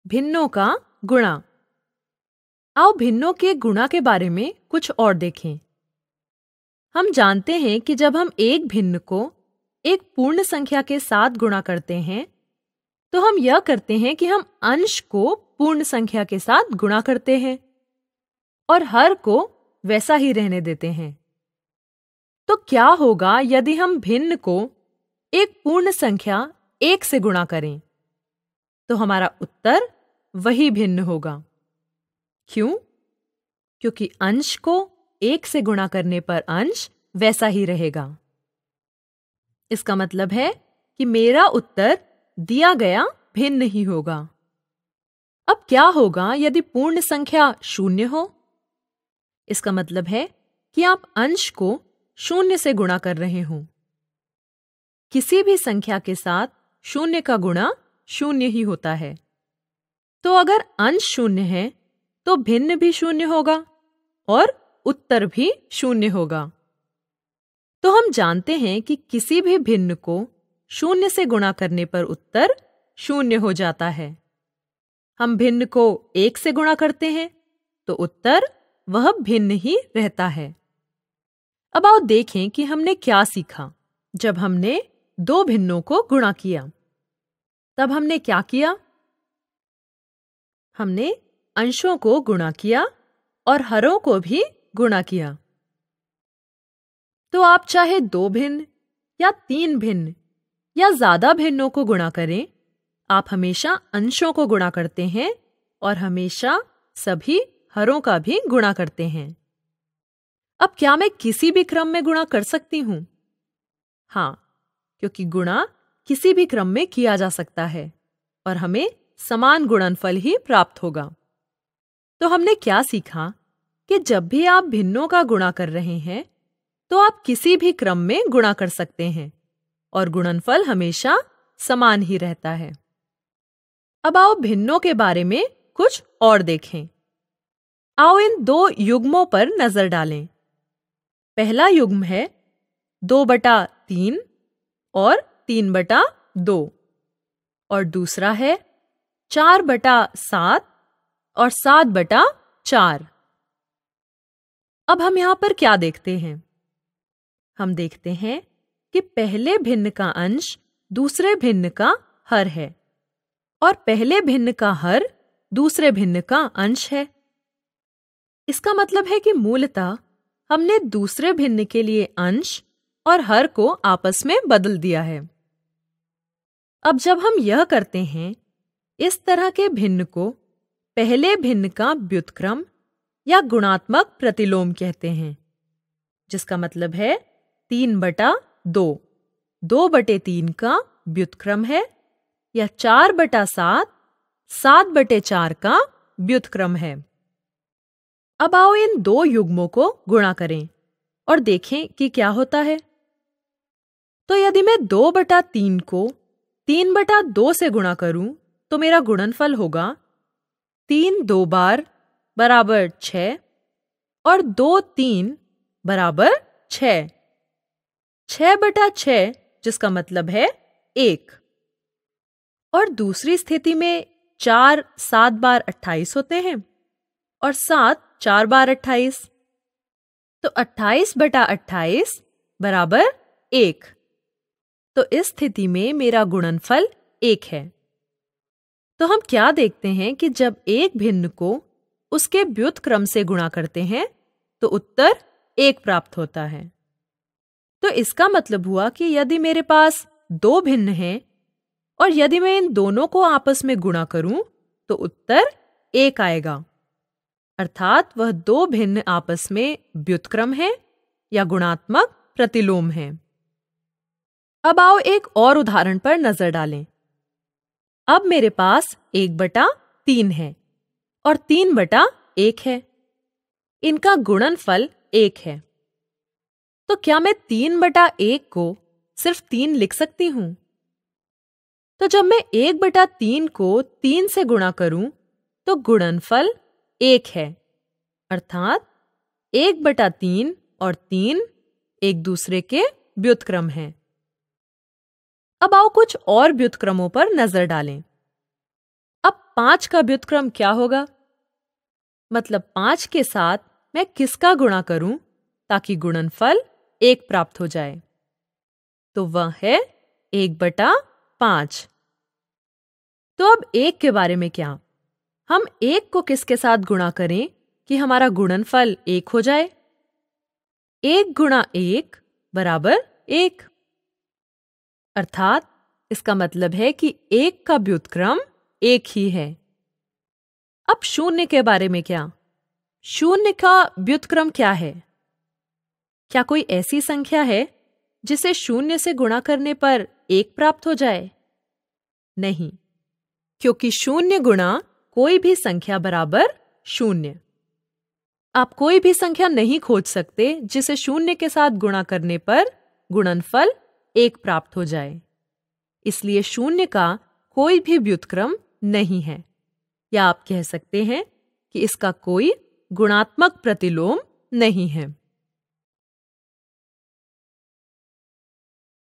भिन्नों का गुणा। आओ भिन्नों के गुणा के बारे में कुछ और देखें। हम जानते हैं कि जब हम एक भिन्न को एक पूर्ण संख्या के साथ गुणा करते हैं तो हम यह करते हैं कि हम अंश को पूर्ण संख्या के साथ गुणा करते हैं और हर को वैसा ही रहने देते हैं। तो क्या होगा यदि हम भिन्न को एक पूर्ण संख्या 1 से गुणा करें? तो हमारा उत्तर वही भिन्न होगा। क्यों? क्योंकि अंश को 1 से गुणा करने पर अंश वैसा ही रहेगा। इसका मतलब है कि मेरा उत्तर दिया गया भिन्न ही होगा। अब क्या होगा यदि पूर्ण संख्या 0 हो? इसका मतलब है कि आप अंश को 0 से गुणा कर रहे हो। किसी भी संख्या के साथ 0 का गुणा 0 ही होता है। तो अगर अंश 0 है तो भिन्न भी 0 होगा और उत्तर भी 0 होगा। तो हम जानते हैं कि किसी भी भिन्न को 0 से गुणा करने पर उत्तर 0 हो जाता है। हम भिन्न को 1 से गुणा करते हैं तो उत्तर वह भिन्न ही रहता है। अब आओ देखें कि हमने क्या सीखा। जब हमने 2 भिन्नों को गुणा किया तब हमने क्या किया? हमने अंशों को गुणा किया और हरों को भी गुणा किया। तो आप चाहे 2 भिन्न या 3 भिन्न या ज्यादा भिन्नों को गुणा करें, आप हमेशा अंशों को गुणा करते हैं और हमेशा सभी हरों का भी गुणा करते हैं। अब क्या मैं किसी भी क्रम में गुणा कर सकती हूं? हाँ, क्योंकि गुणा किसी भी क्रम में किया जा सकता है और हमें समान गुणनफल ही प्राप्त होगा। तो हमने क्या सीखा कि जब भी आप भिन्नों का गुणा कर रहे हैं तो आप किसी भी क्रम में गुणा कर सकते हैं और गुणनफल हमेशा समान ही रहता है। अब आओ भिन्नों के बारे में कुछ और देखें। आओ इन 2 युग्मों पर नजर डालें। पहला युग्म है 2/3 और 3/2 और दूसरा है 4/7 और 7/4। अब हम यहां पर क्या देखते हैं? हम देखते हैं कि पहले भिन्न का अंश दूसरे भिन्न का हर है और पहले भिन्न का हर दूसरे भिन्न का अंश है। इसका मतलब है कि मूलतः हमने दूसरे भिन्न के लिए अंश और हर को आपस में बदल दिया है। अब जब हम यह करते हैं, इस तरह के भिन्न को पहले भिन्न का व्युत्क्रम या गुणात्मक प्रतिलोम कहते हैं, जिसका मतलब है 3/2, 2/3 का व्युत्क्रम है या 4/7, 7/4 का व्युत्क्रम है। अब आओ इन 2 युग्मों को गुणा करें और देखें कि क्या होता है। तो यदि मैं 2/3 को 3/2 से गुणा करूं तो मेरा गुणनफल होगा 3 2 बार बराबर 6 और 2 3 बराबर 6। 6/6 जिसका मतलब है 1। और दूसरी स्थिति में 4 7 बार 28 होते हैं और 7 4 बार 28। तो 28/28 बराबर 1। तो इस स्थिति में मेरा गुणनफल 1 है। तो हम क्या देखते हैं कि जब एक भिन्न को उसके व्युत्क्रम से गुणा करते हैं तो उत्तर 1 प्राप्त होता है। तो इसका मतलब हुआ कि यदि मेरे पास 2 भिन्न हैं और यदि मैं इन दोनों को आपस में गुणा करूं तो उत्तर 1 आएगा। अर्थात वह 2 भिन्न आपस में व्युत्क्रम है या गुणात्मक प्रतिलोम है। अब आओ एक और उदाहरण पर नजर डालें। अब मेरे पास 1/3 है और 3/1 है। इनका गुणनफल 1 है। तो क्या मैं 3/1 को सिर्फ 3 लिख सकती हूं? तो जब मैं 1/3 को 3 से गुणा करूं तो गुणनफल 1 है। अर्थात 1/3 और 3 एक दूसरे के व्युत्क्रम हैं। अब आओ कुछ और व्युत्क्रमों पर नजर डालें। अब 5 का व्युत्क्रम क्या होगा? मतलब 5 के साथ मैं किसका गुणा करूं ताकि गुणनफल 1 प्राप्त हो जाए? तो वह है 1/5। तो अब 1 के बारे में क्या? हम 1 को किसके साथ गुणा करें कि हमारा गुणनफल 1 हो जाए? 1 गुणा 1 बराबर 1। अर्थात इसका मतलब है कि 1 का व्युत्क्रम 1 ही है। अब 0 के बारे में क्या? 0 का व्युत्क्रम क्या है? क्या कोई ऐसी संख्या है जिसे 0 से गुणा करने पर 1 प्राप्त हो जाए? नहीं, क्योंकि 0 गुणा कोई भी संख्या बराबर 0। आप कोई भी संख्या नहीं खोज सकते जिसे 0 के साथ गुणा करने पर गुणनफल 1 प्राप्त हो जाए। इसलिए 0 का कोई भी व्युत्क्रम नहीं है, या आप कह सकते हैं कि इसका कोई गुणात्मक प्रतिलोम नहीं है।